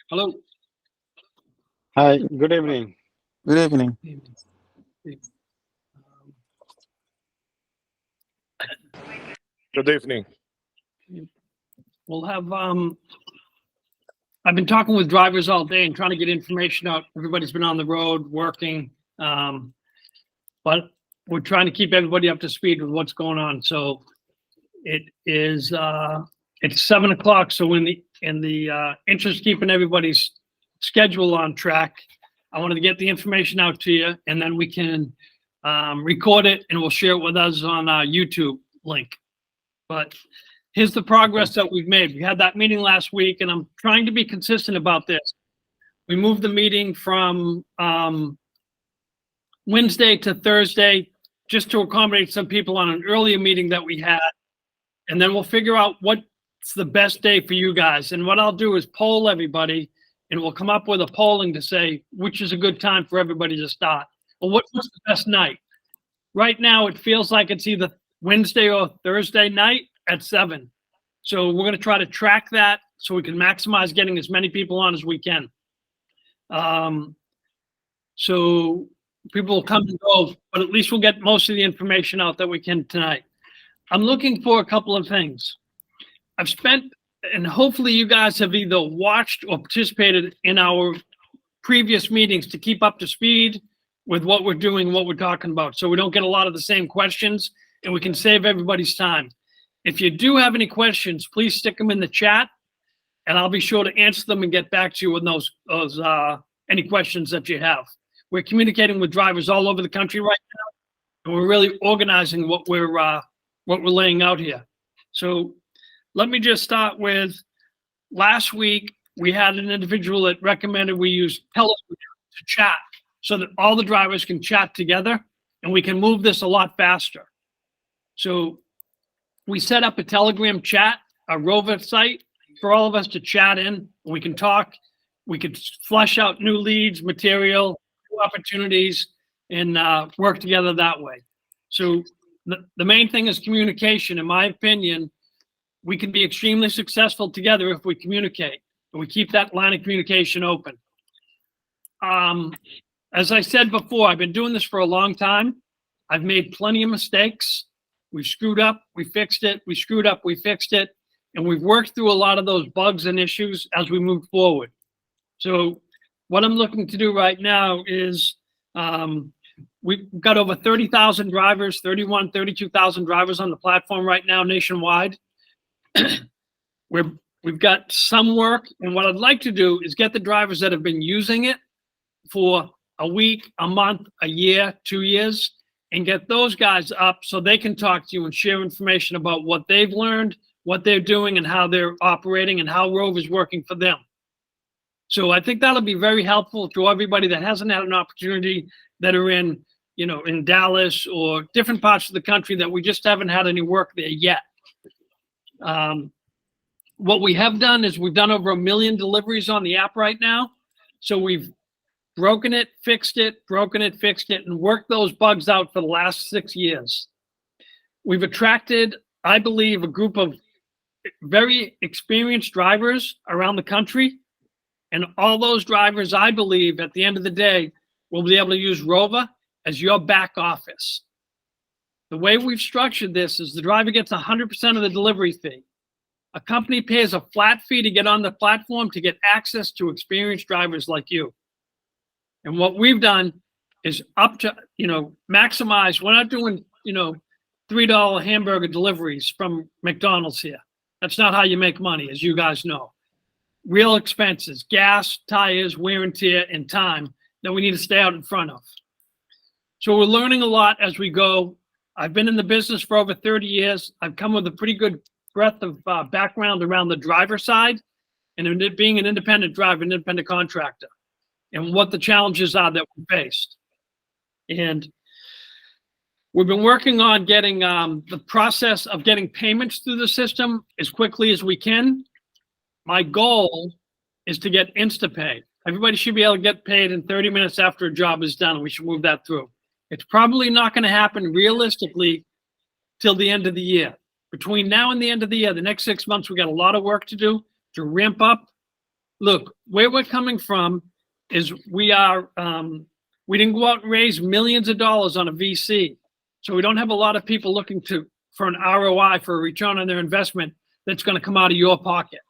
Hello. Hi, good evening. Good evening. Good evening. We'll have, I've been talking with drivers all day and trying to get information out. Everybody's been on the road working. But we're trying to keep everybody up to speed with what's going on. So it is, it's 7 o'clock. So in the interest of keeping everybody's schedule on track, I wanted to get the information out to you, and then we can record it and we'll share it with us on our YouTube link. But here's the progress that we've made. We had that meeting last week, and I'm trying to be consistent about this. We moved the meeting from Wednesday to Thursday just to accommodate some people on an earlier meeting that we had. And then we'll figure out what's the best day for you guys. And what I'll do is poll everybody, and we'll come up with a polling to say which is a good time for everybody to start. Well, what's the best night? Right now, it feels like it's either Wednesday or Thursday night at 7. So we're going to try to track that so we can maximize getting as many people on as we can. So people will come and go, but at least we'll get most of the information out that we can tonight. I'm looking for a couple of things. I've spent, and hopefully you guys have either watched or participated in our previous meetings to keep up to speed with what we're doing, what we're talking about, so we don't get a lot of the same questions and we can save everybody's time. If you do have any questions, please stick them in the chat and I'll be sure to answer them and get back to you with those any questions that you have. We're communicating with drivers all over the country right now, and we're really organizing what we're laying out here. So let me just start with last week. We had an individual that recommended we use Telegram to chat so that all the drivers can chat together and we can move this a lot faster. So we set up a Telegram chat, a ROVA site for all of us to chat in. We can talk, we could flush out new leads, material, new opportunities, and work together that way. So the main thing is communication. In my opinion, we can be extremely successful together if we communicate and we keep that line of communication open. As I said before, I've been doing this for a long time. I've made plenty of mistakes. We screwed up, we fixed it. We screwed up, we fixed it. And we've worked through a lot of those bugs and issues as we move forward. So what I'm looking to do right now is we've got over 30,000 drivers, 32,000 drivers on the platform right now nationwide. We've got some work, and what I'd like to do is get the drivers that have been using it for a week, a month, a year, 2 years, and get those guys up so they can talk to you and share information about what they've learned, what they're doing, and how they're operating, and how ROVA is working for them. So I think that'll be very helpful to everybody that hasn't had an opportunity, that are in, in Dallas or different parts of the country that we just haven't had any work there yet. What we have done is we've done over 1 million deliveries on the app right now. So we've broken it, fixed it, and worked those bugs out for the last 6 years. We've attracted, I believe, a group of very experienced drivers around the country. And all those drivers, I believe, at the end of the day, will be able to use ROVA as your back office. The way we've structured this is the driver gets 100% of the delivery fee. A company pays a flat fee to get on the platform to get access to experienced drivers like you. And what we've done is up to, maximize. We're not doing, $3 hamburger deliveries from McDonald's here. That's not how you make money, as you guys know. Real expenses, gas, tires, wear and tear, and time that we need to stay out in front of. So we're learning a lot as we go. I've been in the business for over 30 years. I've come with a pretty good breadth of background around the driver side and being an independent driver, an independent contractor, and what the challenges are that we faced. And we've been working on getting the process of getting payments through the system as quickly as we can. My goal is to get InstaPay. Everybody should be able to get paid in 30 minutes after a job is done. We should move that through. It's probably not going to happen realistically till the end of the year. Between now and the end of the year, the next 6 months, we got a lot of work to do to ramp up look, where we're coming from is we didn't go out and raise millions of dollars on a VC. So we don't have a lot of people looking for an ROI, for a return on their investment that's going to come out of your pocket.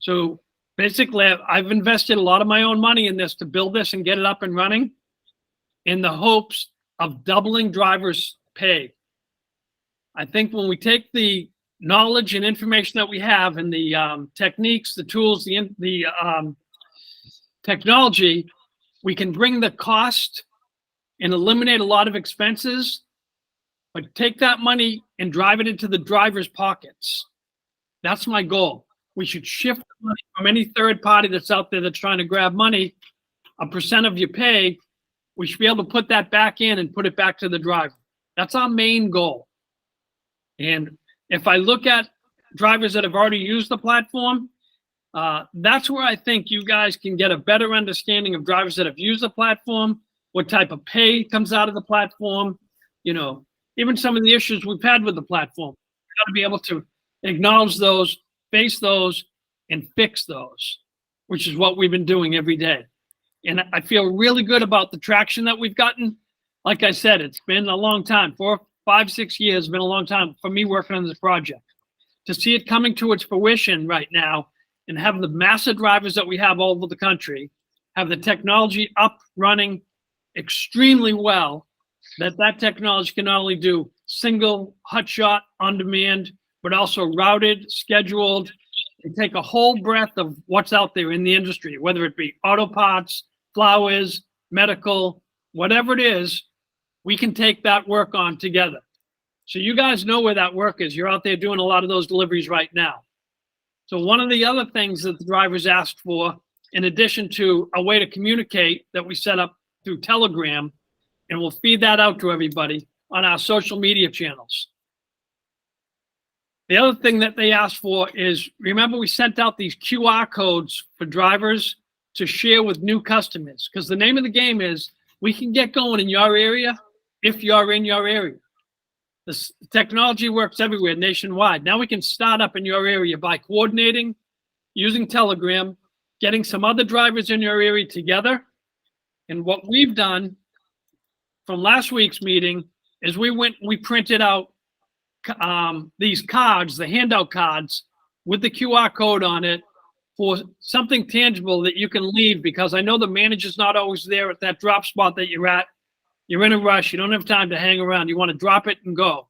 So basically, I've invested a lot of my own money in this to build this and get it up and running in the hopes of doubling drivers' pay. I think when we take the knowledge and information that we have and the techniques, the tools, the technology, we can bring the cost and eliminate a lot of expenses, but take that money and drive it into the driver's pockets. That's my goal. We should shift the money from any third party that's out there that's trying to grab money, a percent of your pay. We should be able to put that back in and put it back to the driver. That's our main goal. And if I look at drivers that have already used the platform, that's where I think you guys can get a better understanding of drivers that have used the platform, what type of pay comes out of the platform, even some of the issues we've had with the platform. We've got to be able to acknowledge those, face those, and fix those, which is what we've been doing every day. And I feel really good about the traction that we've gotten. Like I said, it's been a long time. 4, 5, 6 years has been a long time for me working on this project. To see it coming to its fruition right now and have the massive drivers that we have all over the country, have the technology up, running extremely well, that technology can not only do single hotshot on demand, but also routed, scheduled, and take a whole breadth of what's out there in the industry, whether it be auto parts, flowers, medical, whatever it is, we can take that work on together. So you guys know where that work is. You're out there doing a lot of those deliveries right now. So one of the other things that the drivers asked for, in addition to a way to communicate that we set up through Telegram, and we'll feed that out to everybody on our social media channels. The other thing that they asked for is, remember we sent out these QR codes for drivers to share with new customers, because the name of the game is we can get going in your area if you're in your area. The technology works everywhere nationwide. Now we can start up in your area by coordinating, using Telegram, getting some other drivers in your area together. And what we've done from last week's meeting is we printed out these cards, the handout cards with the QR code on it for something tangible that you can leave, because I know the manager's not always there at that drop spot that you're at. You're in a rush. You don't have time to hang around. You want to drop it and go.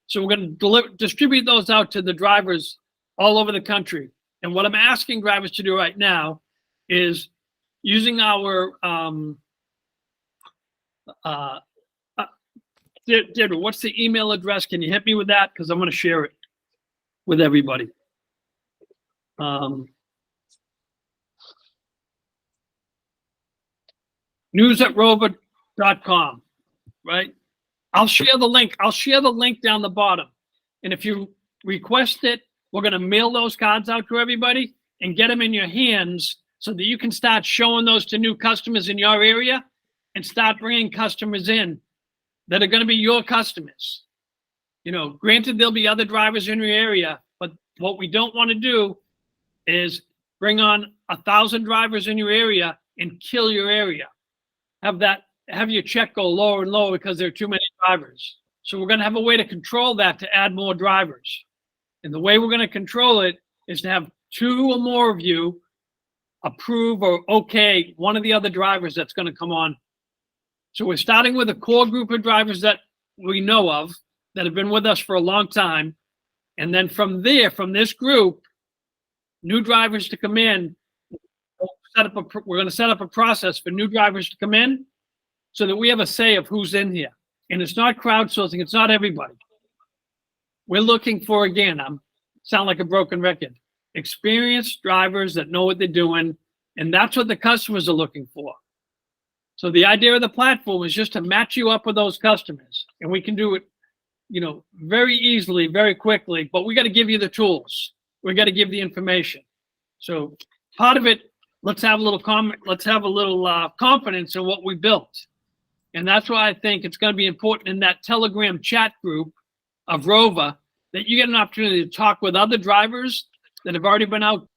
So we're going to distribute those out to the drivers all over the country. And what I'm asking drivers to do right now is using our Deirdre, what's the email address? Can you hit me with that? Because I'm going to share it with everybody. news@rova.com, right? I'll share the link. I'll share the link down the bottom. And if you request it, we're going to mail those cards out to everybody and get them in your hands so that you can start showing those to new customers in your area and start bringing customers in that are going to be your customers. Granted, there'll be other drivers in your area, but what we don't want to do is bring on 1,000 drivers in your area and kill your area. Have your check go lower and lower because there are too many drivers. So we're going to have a way to control that to add more drivers. And the way we're going to control it is to have 2 or more of you approve or okay one of the other drivers that's going to come on. So we're starting with a core group of drivers that we know of that have been with us for a long time. And then from there, from this group, new drivers to come in, we're going to set up a process for new drivers to come in so that we have a say of who's in here. And it's not crowdsourcing. It's not everybody. We're looking for, again, I sound like a broken record, experienced drivers that know what they're doing. And that's what the customers are looking for. So the idea of the platform is just to match you up with those customers. And we can do it, very easily, very quickly, but we got to give you the tools. We got to give the information. So part of it, let's have a little confidence in what we built. And that's why I think it's going to be important in that Telegram chat group of ROVA that you get an opportunity to talk with other drivers that have already been out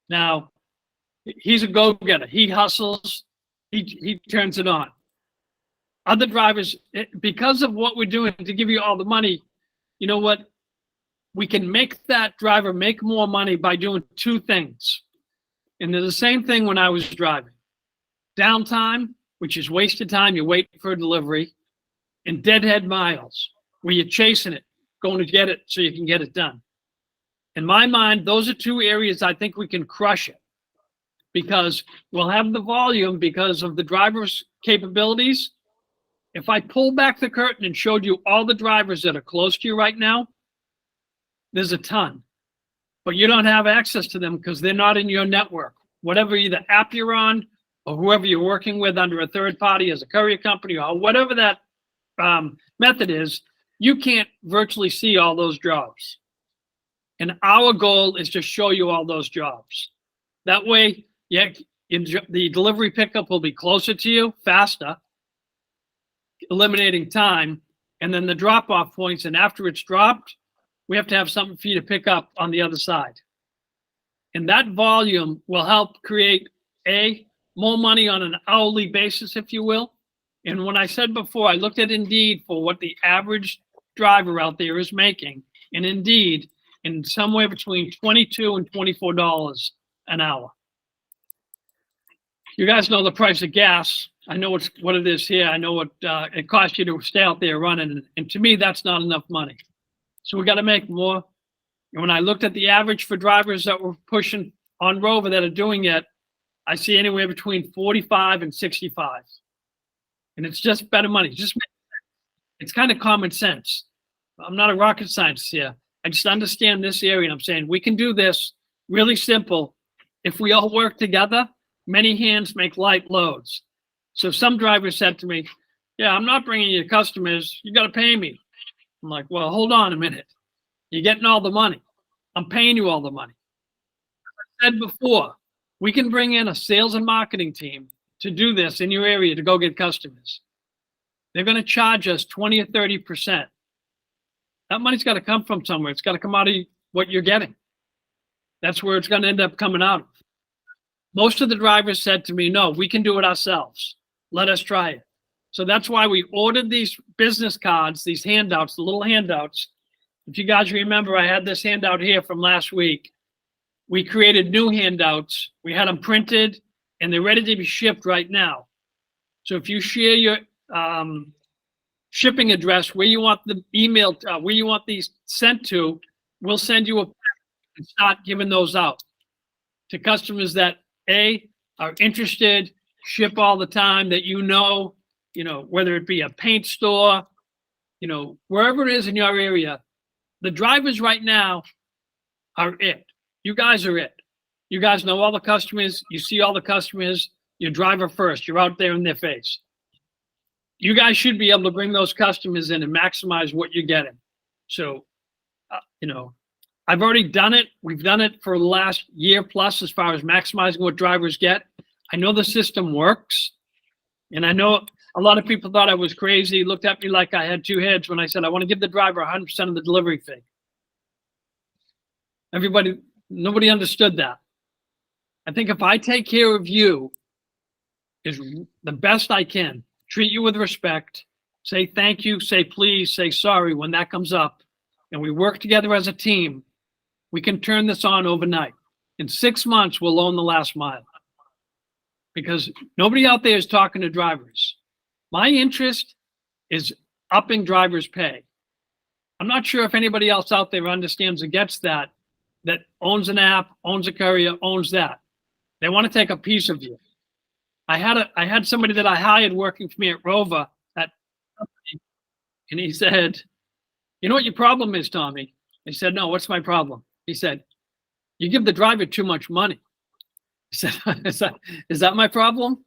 Now, he's a go-getter. He hustles. He turns it on. Other drivers, because of what we're doing to give you all the money, you know what? We can make that driver make more money by doing two things. And they're the same thing when I was driving. Downtime, which is wasted time, you're waiting for a delivery, and deadhead miles, where you're chasing it, going to get it so you can get it done. In my mind, those are two areas I think we can crush it, because we'll have the volume because of the driver's capabilities. If I pull back the curtain and showed you all the drivers that are close to you right now, there's a ton, but you don't have access to them because they're not in your network. Whatever either app you're on or whoever you're working with under a third party as a courier company or whatever that method is, you can't virtually see all those jobs. And our goal is to show you all those jobs. That way, the delivery pickup will be closer to you, faster, eliminating time, and then the drop-off points. And after it's dropped, we have to have something for you to pick up on the other side. And that volume will help create more money on an hourly basis, if you will. And when I said before, I looked at Indeed for what the average driver out there is making. And Indeed, in somewhere between $22 and $24 an hour. You guys know the price of gas. I know what it is here. I know what it costs you to stay out there running. And to me, that's not enough money. So we got to make more. And when I looked at the average for drivers that were pushing on ROVA that are doing it, I see anywhere between 45 and 65. And it's just better money. It's kind of common sense. I'm not a rocket scientist here. I just understand this area. And I'm saying we can do this really simple. If we all work together, many hands make light loads. So some drivers said to me, yeah, I'm not bringing you customers. You got to pay me. I'm like, well, hold on a minute. You're getting all the money. I'm paying you all the money. As I said before, we can bring in a sales and marketing team to do this in your area to go get customers. They're going to charge us 20 or 30%. That money's got to come from somewhere. It's got to come out of what you're getting. That's where it's going to end up coming out of. Most of the drivers said to me, no, we can do it ourselves. Let us try it. So that's why we ordered these business cards, these handouts, the little handouts. If you guys remember, I had this handout here from last week. We created new handouts. We had them printed, and they're ready to be shipped right now. So if you share your shipping address, where you want the email, where you want these sent to, we'll send you a pack and start giving those out to customers that are interested, ship all the time, that you know, whether it be a paint store, wherever it is in your area. The drivers right now are it. You guys are it. You guys know all the customers. You see all the customers. You're driver first. You're out there in their face. You guys should be able to bring those customers in and maximize what you're getting. So, I've already done it. We've done it for the last year plus as far as maximizing what drivers get. I know the system works. And I know a lot of people thought I was crazy, looked at me like I had two heads when I said I want to give the driver 100% of the delivery fee. Nobody understood that. I think if I take care of you is the best I can, treat you with respect, say thank you, say please, say sorry when that comes up, and we work together as a team, we can turn this on overnight. In 6 months, we'll own the last mile. Because nobody out there is talking to drivers. My interest is upping drivers' pay. I'm not sure if anybody else out there understands or gets that owns an app, owns a courier, owns that. They want to take a piece of you. I had somebody that I hired working for me at ROVA, and he said, you know what your problem is, Tommy? I said, no, what's my problem? He said, you give the driver too much money. I said, is that my problem?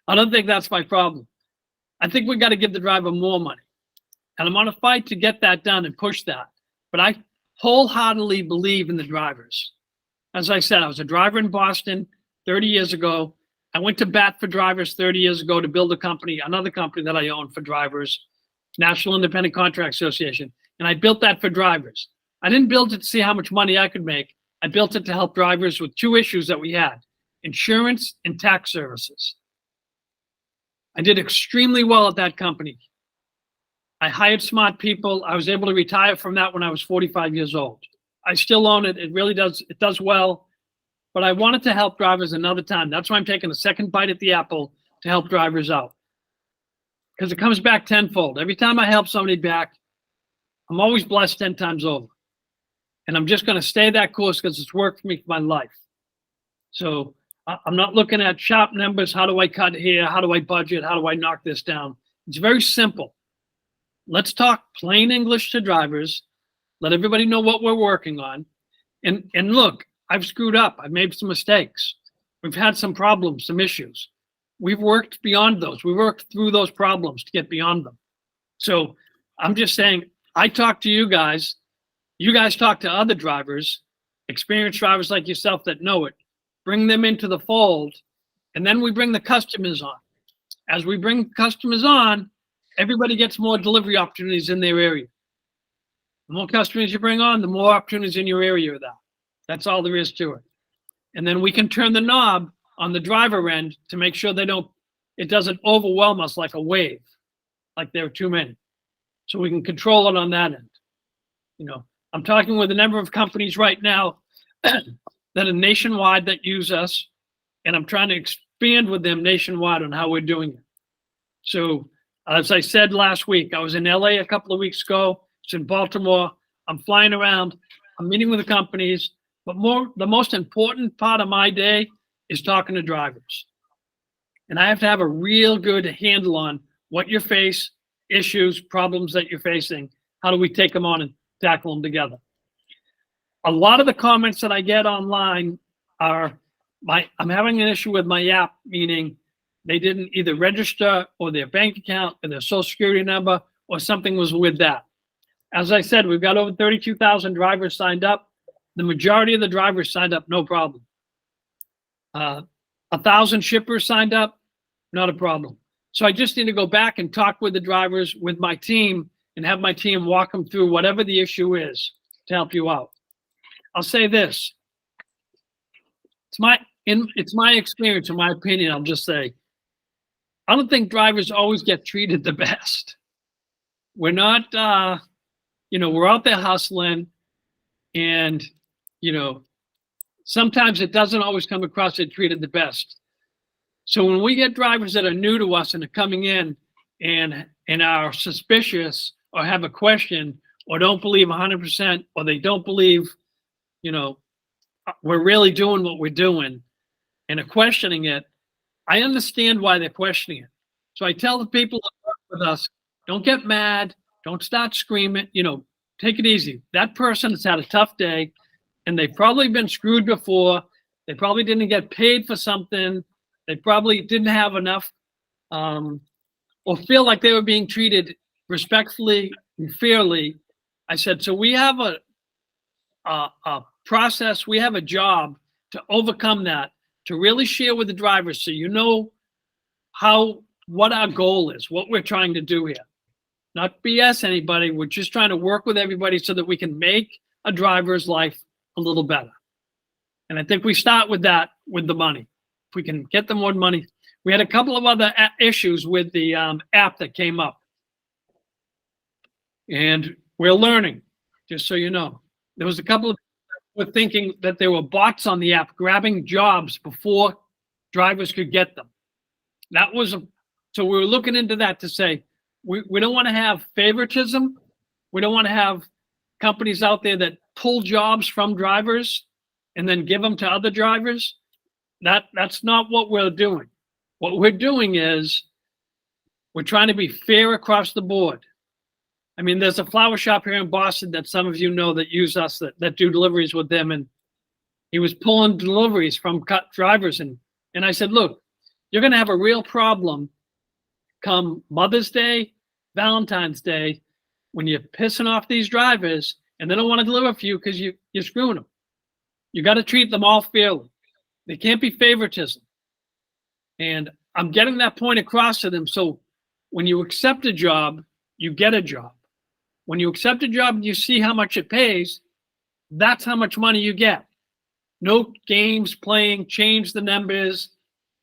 I don't think that's my problem. I think we got to give the driver more money. And I'm on a fight to get that done and push that. But I wholeheartedly believe in the drivers. As I said, I was a driver in Boston 30 years ago. I went to bat for drivers 30 years ago to build a company, another company that I own for drivers, National Independent Contract Association. And I built that for drivers. I didn't build it to see how much money I could make. I built it to help drivers with two issues that we had: insurance and tax services. I did extremely well at that company. I hired smart people. I was able to retire from that when I was 45 years old. I still own it. It really does, it does well. But I wanted to help drivers another time. That's why I'm taking a second bite at the apple to help drivers out. Because it comes back tenfold. Every time I help somebody back, I'm always blessed 10 times over. And I'm just going to stay that course because it's worked for me for my life. So I'm not looking at sharp numbers. How do I cut here? How do I budget? How do I knock this down? It's very simple. Let's talk plain English to drivers. Let everybody know what we're working on. And look, I've screwed up. I've made some mistakes. We've had some problems, some issues. We've worked beyond those. We worked through those problems to get beyond them. So I'm just saying, I talk to you guys talk to other drivers, experienced drivers like yourself that know it, bring them into the fold, and then we bring the customers on. As we bring customers on, everybody gets more delivery opportunities in their area. The more customers you bring on, the more opportunities in your area are there. That's all there is to it. And then we can turn the knob on the driver end to make sure it doesn't overwhelm us like a wave, like there are too many. So we can control it on that end. You know, I'm talking with a number of companies right now that are nationwide that use us, and I'm trying to expand with them nationwide on how we're doing it. So as I said last week, I was in LA a couple of weeks ago. It's in Baltimore. I'm flying around. I'm meeting with the companies. But the most important part of my day is talking to drivers. And I have to have a real good handle on what you face, issues, problems that you're facing. How do we take them on and tackle them together? A lot of the comments that I get online are, I'm having an issue with my app, meaning they didn't either register or their bank account or their social security number or something was with that. As I said, we've got over 32,000 drivers signed up. The majority of the drivers signed up, no problem. 1,000 shippers signed up, not a problem. So I just need to go back and talk with the drivers, with my team, and have my team walk them through whatever the issue is to help you out. I'll say this. It's my experience, in my opinion, I'll just say, I don't think drivers always get treated the best. We're not, we're out there hustling, and, sometimes it doesn't always come across that treated the best. So when we get drivers that are new to us and are coming in and are suspicious or have a question or don't believe 100%, or they don't believe, we're really doing what we're doing and are questioning it, I understand why they're questioning it. So I tell the people that work with us, don't get mad, don't start screaming, take it easy. That person has had a tough day and they've probably been screwed before. They probably didn't get paid for something. They probably didn't have enough or feel like they were being treated respectfully and fairly. I said, so we have a process, we have a job to overcome that, to really share with the drivers so you know what our goal is, what we're trying to do here. Not BS anybody, we're just trying to work with everybody so that we can make a driver's life a little better. And I think we start with that, with the money. If we can get them more money. We had a couple of other issues with the app that came up. And we're learning, just so you know. There was a couple of people thinking that there were bots on the app grabbing jobs before drivers could get them. So we were looking into that to say, we don't want to have favoritism. We don't want to have companies out there that pull jobs from drivers and then give them to other drivers. That's not what we're doing. What we're doing is we're trying to be fair across the board. I mean, there's a flower shop here in Boston that some of you know that use us, that do deliveries with them. And he was pulling deliveries from drivers. And I said, look, you're going to have a real problem come Mother's Day, Valentine's Day, when you're pissing off these drivers and they don't want to deliver for you because you're screwing them. You got to treat them all fairly. There can't be favoritism. And I'm getting that point across to them. So when you accept a job, you get a job. When you accept a job and you see how much it pays, that's how much money you get. No games playing, change the numbers.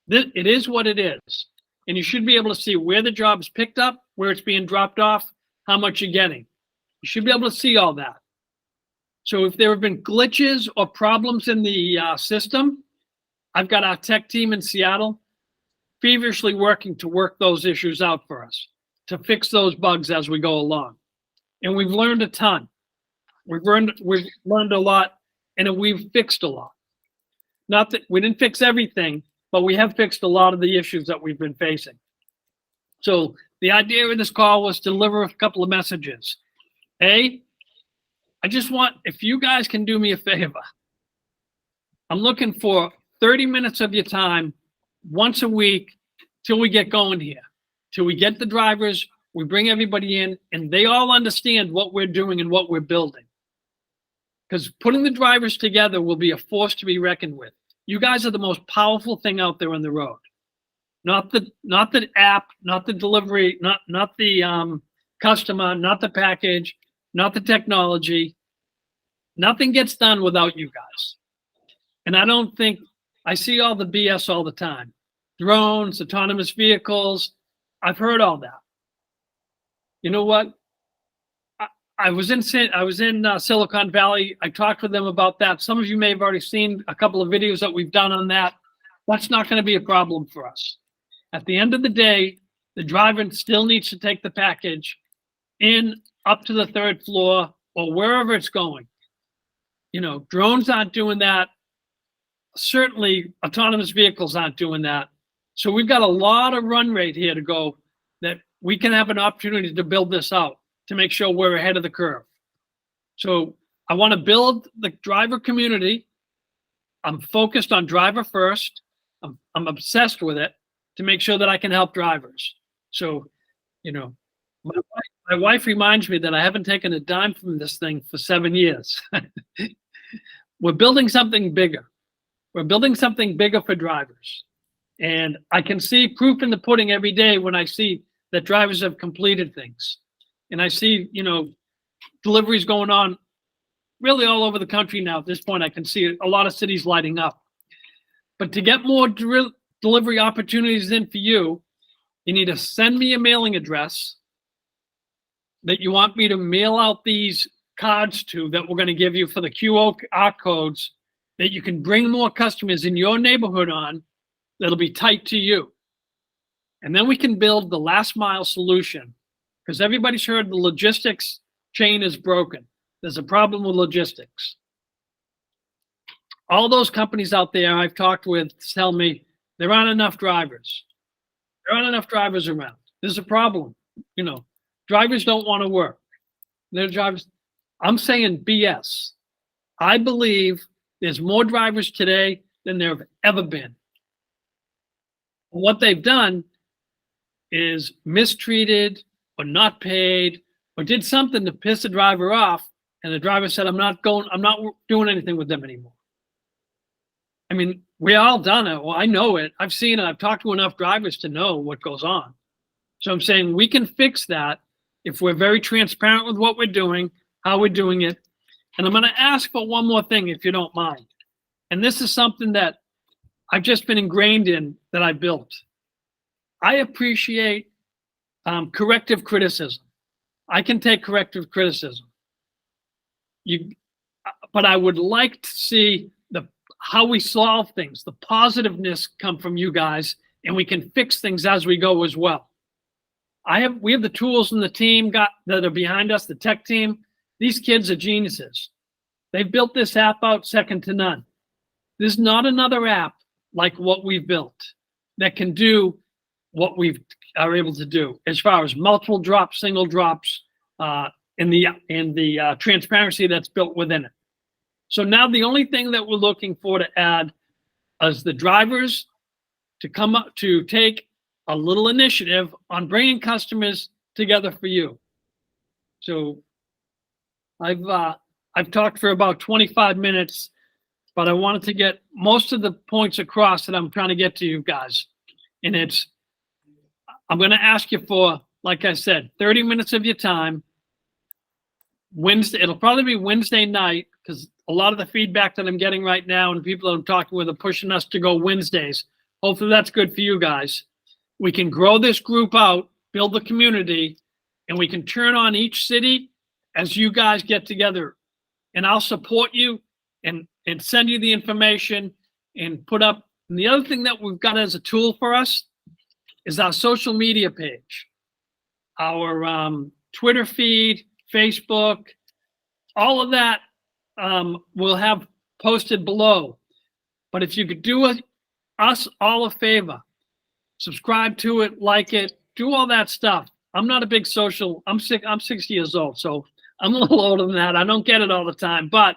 It is what it is. And you should be able to see where the job is picked up, where it's being dropped off, how much you're getting. You should be able to see all that. So if there have been glitches or problems in the system, I've got our tech team in Seattle feverishly working to work those issues out for us, to fix those bugs as we go along. And we've learned a ton. We've learned a lot, and we've fixed a lot. Not that we didn't fix everything, but we have fixed a lot of the issues that we've been facing. So the idea of this call was to deliver a couple of messages. I just want, if you guys can do me a favor, I'm looking for 30 minutes of your time once a week till we get going here, till we get the drivers, we bring everybody in, and they all understand what we're doing and what we're building. Because putting the drivers together will be a force to be reckoned with. You guys are the most powerful thing out there on the road. Not the app, not the delivery, not the customer, not the package, not the technology. Nothing gets done without you guys. And I see all the BS all the time. Drones, autonomous vehicles. I've heard all that. You know what? I was in Silicon Valley. I talked with them about that. Some of you may have already seen a couple of videos that we've done on that. That's not going to be a problem for us. At the end of the day, the driver still needs to take the package in up to the 3rd floor or wherever it's going. You know, drones aren't doing that. Certainly, autonomous vehicles aren't doing that. So we've got a lot of run rate here to go that we can have an opportunity to build this out to make sure we're ahead of the curve. So I want to build the driver community. I'm focused on driver first. I'm obsessed with it to make sure that I can help drivers. So, you know, my wife reminds me that I haven't taken a dime from this thing for 7 years. We're building something bigger. We're building something bigger for drivers. And I can see proof in the pudding every day when I see that drivers have completed things. And I see, you know, deliveries going on really all over the country now. At this point, I can see a lot of cities lighting up. But to get more delivery opportunities in for you, you need to send me a mailing address that you want me to mail out these cards to that we're going to give you for the QR codes that you can bring more customers in your neighborhood on that'll be tight to you. And then we can build the last mile solution, because everybody's heard the logistics chain is broken. There's a problem with logistics. All those companies out there I've talked with tell me there aren't enough drivers. There aren't enough drivers around. There's a problem. You know, drivers don't want to work. They're drivers. I'm saying BS. I believe there's more drivers today than there have ever been. What they've done is mistreated or not paid or did something to piss the driver off, and the driver said, I'm not doing anything with them anymore. I mean, we all done it. Well, I know it. I've seen it. I've talked to enough drivers to know what goes on. So I'm saying we can fix that if we're very transparent with what we're doing, how we're doing it. And I'm going to ask for one more thing, if you don't mind. And this is something that I've just been ingrained in, that I built. I appreciate corrective criticism. I can take corrective criticism. But I would like to see how we solve things, the positiveness come from you guys, and we can fix things as we go as well. We have the tools in the team that are behind us, the tech team. These kids are geniuses. They've built this app out second to none. There's not another app like what we've built that can do what we are able to do as far as multiple drops, single drops, and the transparency that's built within it. So now the only thing that we're looking for to add is the drivers to come up to take a little initiative on bringing customers together for you. So I've talked for about 25 minutes, but I wanted to get most of the points across that I'm trying to get to you guys. And I'm going to ask you for, like I said, 30 minutes of your time. Wednesday, it'll probably be Wednesday night, because a lot of the feedback that I'm getting right now and people that I'm talking with are pushing us to go Wednesdays. Hopefully that's good for you guys. We can grow this group out, build the community, and we can turn on each city as you guys get together. And I'll support you and send you the information and put up. And the other thing that we've got as a tool for us is our social media page, our Twitter feed, Facebook, all of that we'll have posted below. But if you could do us all a favor, subscribe to it, like it, do all that stuff. I'm not a big social, I'm 60 years old, so I'm a little older than that. I don't get it all the time, but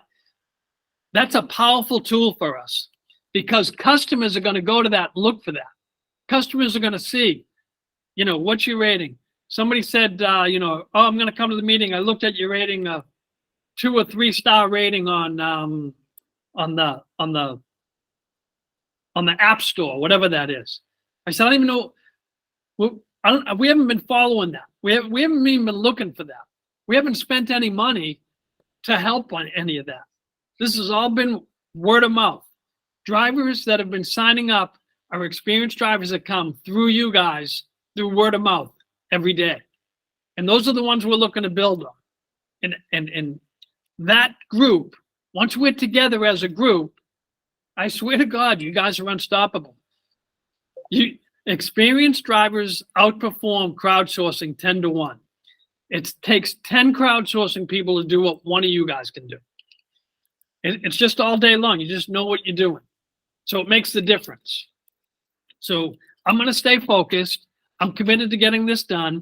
that's a powerful tool for us because customers are going to go to that and look for that. Customers are going to see, what's your rating? Somebody said, oh, I'm going to come to the meeting. I looked at your rating, 2 or 3 star rating on the App Store, whatever that is. I said, I don't even know. We haven't been following that. We haven't even been looking for that. We haven't spent any money to help on any of that. This has all been word of mouth. Drivers that have been signing up are experienced drivers that come through you guys through word of mouth every day. And those are the ones we're looking to build on. And that group, once we're together as a group, I swear to God, you guys are unstoppable. Experienced drivers outperform crowdsourcing 10 to 1. It takes 10 crowdsourcing people to do what one of you guys can do. It's just all day long. You just know what you're doing. So it makes the difference. So I'm going to stay focused. I'm committed to getting this done.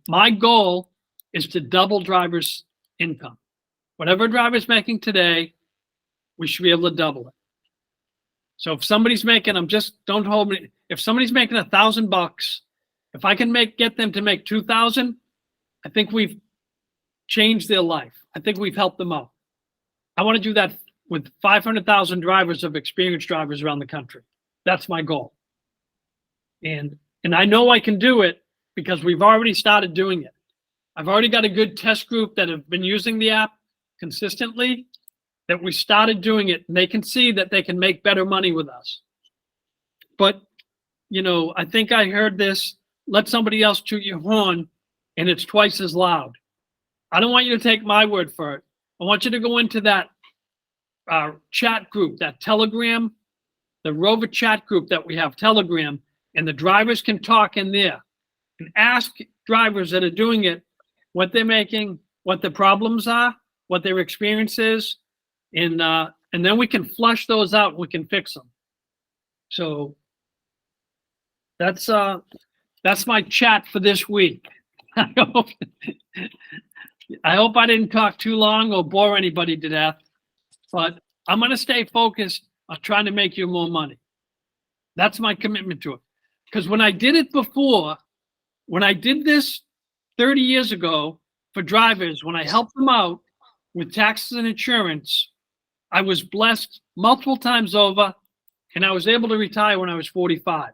My goal is to double drivers' income. Whatever a driver's making today, we should be able to double it. So if somebody's making, don't hold me. If somebody's making $1,000, if I can get them to make 2,000, I think we've changed their life. I think we've helped them out. I want to do that with 500,000 drivers of experienced drivers around the country. That's my goal. And I know I can do it because we've already started doing it. I've already got a good test group that have been using the app consistently, that we started doing it, and they can see that they can make better money with us. But, I think I heard this, let somebody else toot your horn, and it's twice as loud. I don't want you to take my word for it. I want you to go into that chat group, that Telegram, the ROVA chat group that we have, Telegram, and the drivers can talk in there and ask drivers that are doing it what they're making, what the problems are, what their experience is, and then we can flush those out. We can fix them. So that's my chat for this week. I hope I didn't talk too long or bore anybody to death, but I'm going to stay focused on trying to make you more money. That's my commitment to it. Because when I did it before, when I did this 30 years ago for drivers, when I helped them out with taxes and insurance, I was blessed multiple times over, and I was able to retire when I was 45.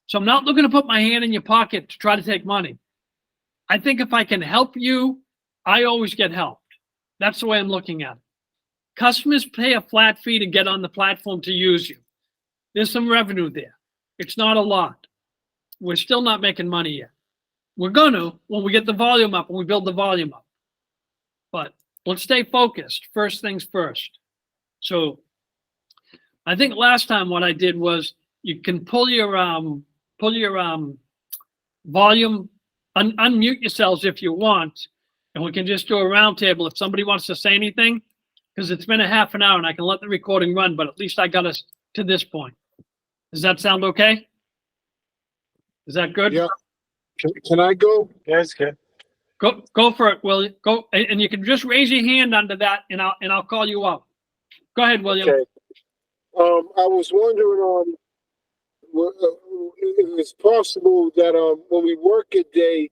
So I'm not looking to put my hand in your pocket to try to take money. I think if I can help you, I always get helped. That's the way I'm looking at it. Customers pay a flat fee to get on the platform to use you. There's some revenue there. It's not a lot. We're still not making money yet. We're going to when we get the volume up and we build the volume up. But let's stay focused. First things first. So I think last time what I did was you can pull your volume, unmute yourselves if you want, and we can just do a roundtable if somebody wants to say anything, because it's been a half an hour and I can let the recording run, but at least I got us to this point. Does that sound okay? Is that good? Yeah. Can I go? Yes, good. Go for it, William. Go, and you can just raise your hand under that, and I'll call you up. Go ahead, William. Okay. I was wondering if it's possible that when we work a day,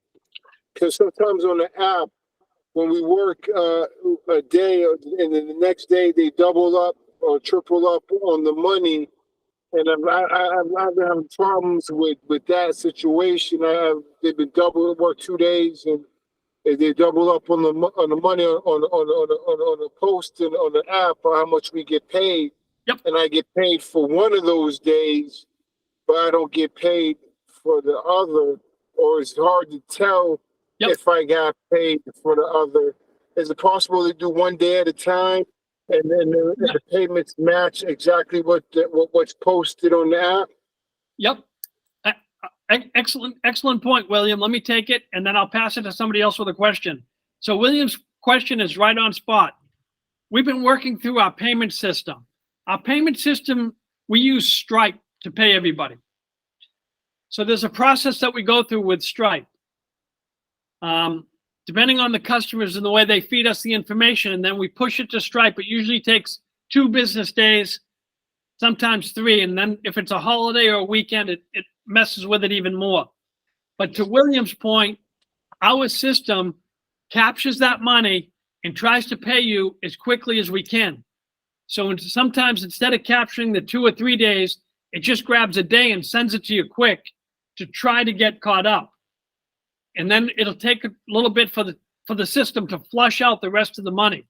because sometimes on the app, when we work a day and then the next day they double up or triple up on the money, and I'm having problems with that situation. They've been double work 2 days, and if they double up on the money on the post and on the app, or how much we get paid. Yep. And I get paid for one of those days, but I don't get paid for the other, or it's hard to tell if I got paid for the other. Is it possible to do one day at a time, and then the payments match exactly what's posted on the app? Yep. Excellent point, William. Let me take it, and then I'll pass it to somebody else with a question. So William's question is right on spot. We've been working through our payment system. Our payment system, we use Stripe to pay everybody. So there's a process that we go through with Stripe. Depending on the customers and the way they feed us the information, and then we push it to Stripe. It usually takes 2 business days, sometimes 3. And then if it's a holiday or a weekend, it messes with it even more. But to William's point, our system captures that money and tries to pay you as quickly as we can. So sometimes instead of capturing the 2 or 3 days, it just grabs a day and sends it to you quick to try to get caught up. And then it'll take a little bit for the system to flush out the rest of the money.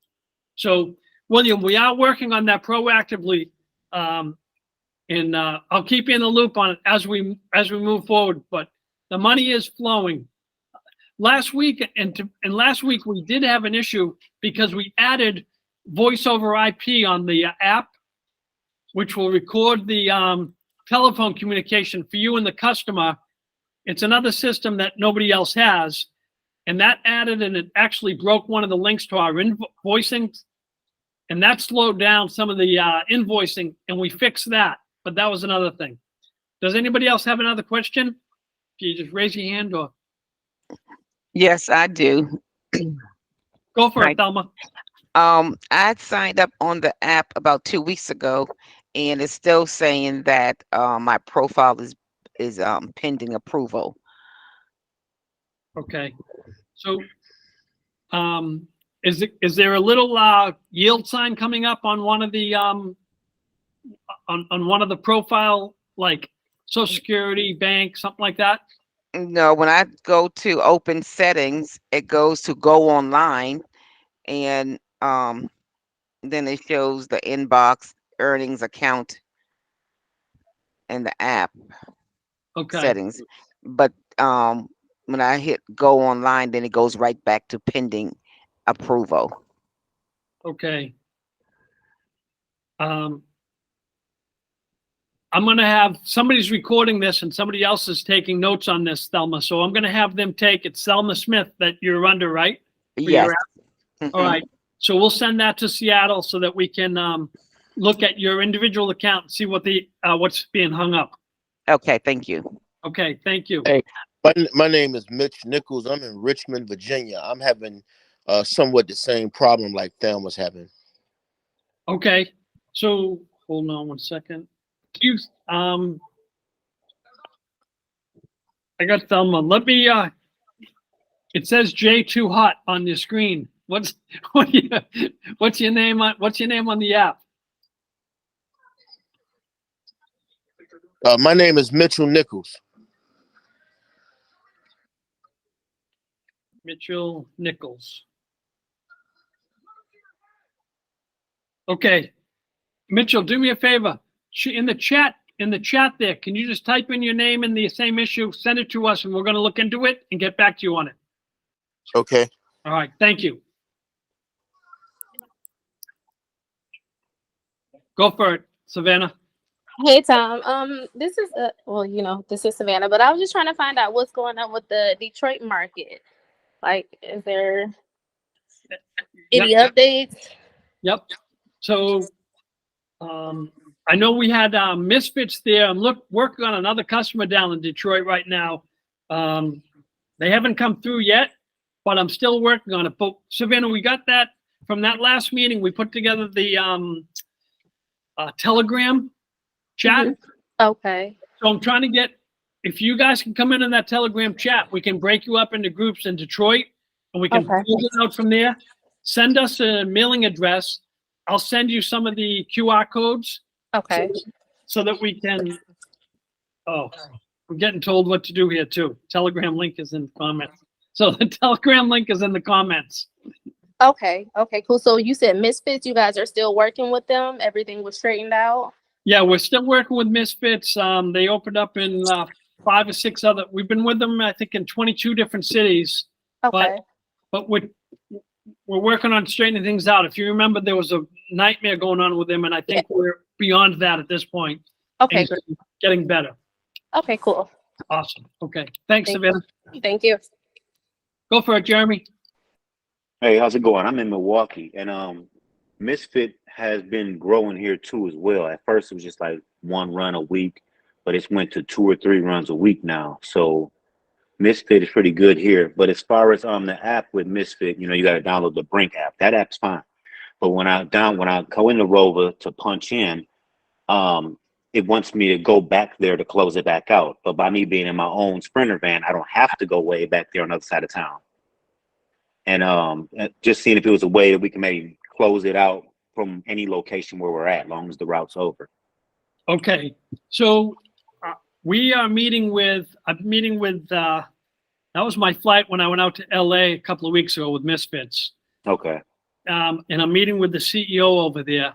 So William, we are working on that proactively. And I'll keep you in the loop on it as we move forward. But the money is flowing. Last week we did have an issue because we added voice over IP on the app, which will record the telephone communication for you and the customer. It's another system that nobody else has, and that added, and it actually broke one of the links to our invoicing, and that slowed down some of the invoicing, and we fixed that. But that was another thing. Does anybody else have another question? Can you just raise your hand or? Yes, I do. Go for it, Thelma. I signed up on the app about 2 weeks ago, and it's still saying that my profile is pending approval. Okay. So, is there a little yield sign coming up on one of the on one of the profile, like Social Security, bank, something like that? No, when I go to open settings, it goes to go online, and then it shows the inbox, earnings, account, and the app settings. But when I hit go online, then it goes right back to pending approval. Okay. I'm going to have somebody's recording this and somebody else is taking notes on this, Thelma. So I'm going to have them take it. Thelma Smith that you're under, right? Yes. All right. So we'll send that to Seattle so that we can look at your individual account and see what what's being hung up. Okay. Thank you. Okay. Thank you. Hey, my name is Mitch Nichols. I'm in Richmond, Virginia. I'm having somewhat the same problem like Thelma's having. Okay. So hold on one second. I got Thelma. Let me it says J Too Hot on your screen. What's your name on the app? My name is Mitchell Nichols. Mitchell Nichols. Okay. Mitchell, do me a favor. In the chat there, can you just type in your name in the same issue, send it to us, and we're going to look into it and get back to you on it. Okay. All right. Thank you. Go for it, Savannah. Hey Tom, this is this is Savannah, but I was just trying to find out what's going on with the Detroit market. Like, is there any updates? Yep. So, I know we had misfits there. I'm working on another customer down in Detroit right now. They haven't come through yet, but I'm still working on it. But Savannah, we got that from that last meeting. We put together the Telegram chat. Mm-hmm. Okay. So I'm trying to get, if you guys can come in that Telegram chat, we can break you up into groups in Detroit, and we can pull it out from there. Send us a mailing address. I'll send you some of the QR codes. Okay. So that we can, I'm getting told what to do here too. Telegram link is in comments. So the Telegram link is in the comments. Okay, cool. So you said Misfits, you guys are still working with them? Everything was straightened out? Yeah, we're still working with Misfits. They opened up in 5 or 6 other. We've been with them, I think, in 22 different cities. Okay. But we're working on straightening things out. If you remember, there was a nightmare going on with them, and I think we're beyond that at this point. Okay. Things are getting better. Okay, cool. Awesome. Okay. Thanks, Thank Savannah. Thank you. Go for it, Jeremy. Hey, how's it going? I'm in Milwaukee, and Misfit has been growing here too as well. At first, it was just like 1 run a week, but it's went to 2 or 3 runs a week now. So Misfit is pretty good here. But as far as the app with Misfit, you know, you got to download the Brink app. That app's fine. But when I go into ROVA to punch in, it wants me to go back there to close it back out. But by me being in my own Sprinter van, I don't have to go way back there on the other side of town. And just seeing if it was a way that we can maybe close it out from any location where we're at, long as the route's over. Okay. So we are meeting with, that was my flight when I went out to LA a couple of weeks ago with Misfits. Okay. And I'm meeting with the CEO over there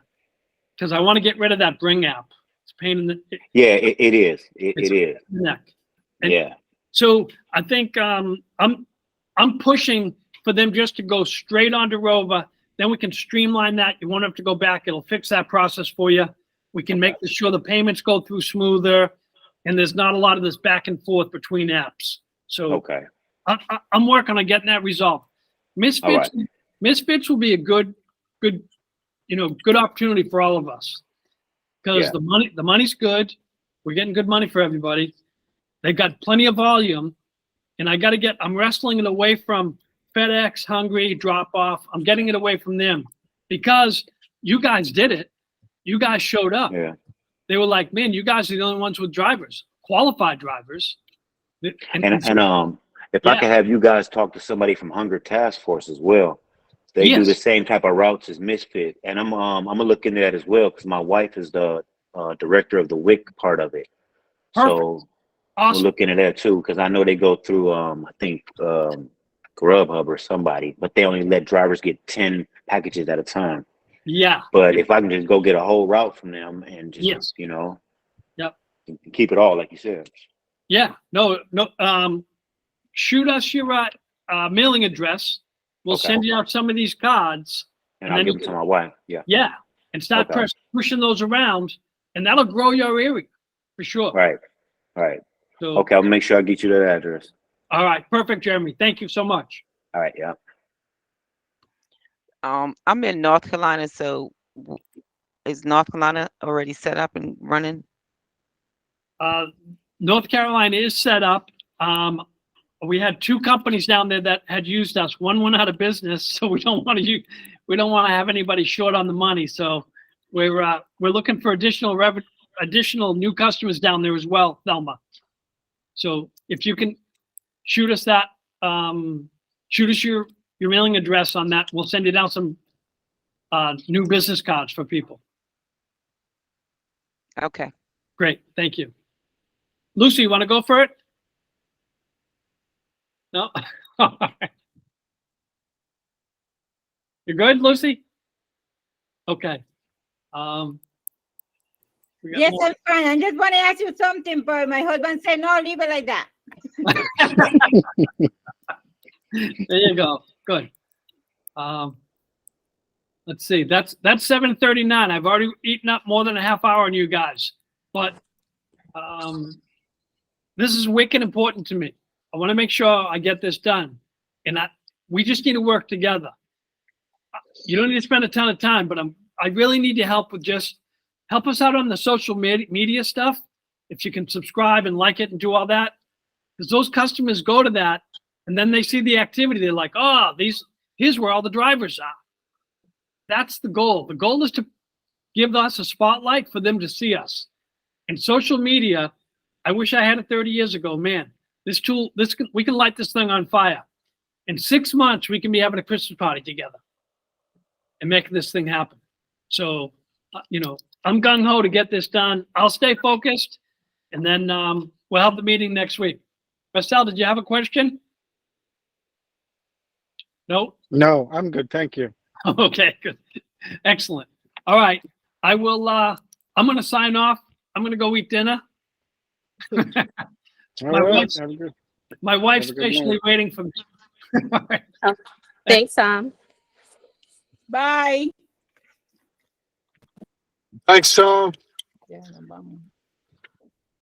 because I want to get rid of that Bring app. It's a pain in the Yeah, it is. It is. neck. And Yeah. so I think I'm pushing for them just to go straight onto ROVA. Then we can streamline that. You won't have to go back. It'll fix that process for you. We can make sure the payments go through smoother, and there's not a lot of this back and forth between apps. So Okay. I'm working on getting that resolved. Misfits, All right. Misfits will be a good opportunity for all of us because Yeah. the money's good. We're getting good money for everybody. They've got plenty of volume, and I'm wrestling it away from FedEx, Hungry, drop off. I'm getting it away from them because you guys did it. You guys showed up. Yeah. They were like, man, you guys are the only ones with drivers, qualified drivers. And if I could have you guys talk to somebody from Hunger Task Force as well. They do the same type of routes as Misfit, and I'm gonna look into that as well because my wife is the director of the WIC part of it. Perfect. So Awesome. we'll look into that too because I know they go through I think Grubhub or somebody, but they only let drivers get 10 packages at a time. Yeah. But if I can just go get a whole route from them and just Yes. Yep, keep it all like you said. Yeah. No. Shoot us your mailing address. We'll Okay. send you out some of these cards. And I'll give them to my wife. Yeah. Yeah. And start Okay. pushing those around, and that'll grow your area for sure. Right. So, Okay, I'll make sure I get you that address. all right. Perfect, Jeremy. Thank you so much. All right. Yeah. I'm in North Carolina, so is North Carolina already set up and running? North Carolina is set up. We had 2 companies down there that had used us. One went out of business, so we don't want to have anybody short on the money. So we're looking for additional new customers down there as well, Thelma. So if you can shoot us that, shoot us your mailing address on that, we'll send you down some new business cards for people. Okay. Great, thank you. Lucy, you want to go for it? No? All right. You're good, Lucy? Okay. We got Yes, more. I'm fine. I just want to ask you something, but my husband said, no, leave it like that. There you go. Good. Let's see. That's 7:39. I've already eaten up more than a half hour on you guys, but this is wicked important to me. I want to make sure I get this done, and we just need to work together. You don't need to spend a ton of time, but I really need your help with just help us out on the social media stuff. If you can subscribe and like it and do all that, because those customers go to that and then they see the activity. They're like, oh, here's where all the drivers are. That's the goal. The goal is to give us a spotlight for them to see us. And social media, I wish I had it 30 years ago, man. This tool, we can light this thing on fire. In 6 months, we can be having a Christmas party together and making this thing happen. So, I'm gung-ho to get this done. I'll stay focused, and then we'll have the meeting next week. Marcel, did you have a question? No? No, I'm good. Thank you. Okay, good. Excellent. All right. I will, I'm going to sign off. I'm going to go eat dinner. All My right. wife's- Have a good. My wife's Have a good patiently night. waiting for me. All right. Thanks, Tom. Bye. Thanks, Tom. Ya, nos vamos.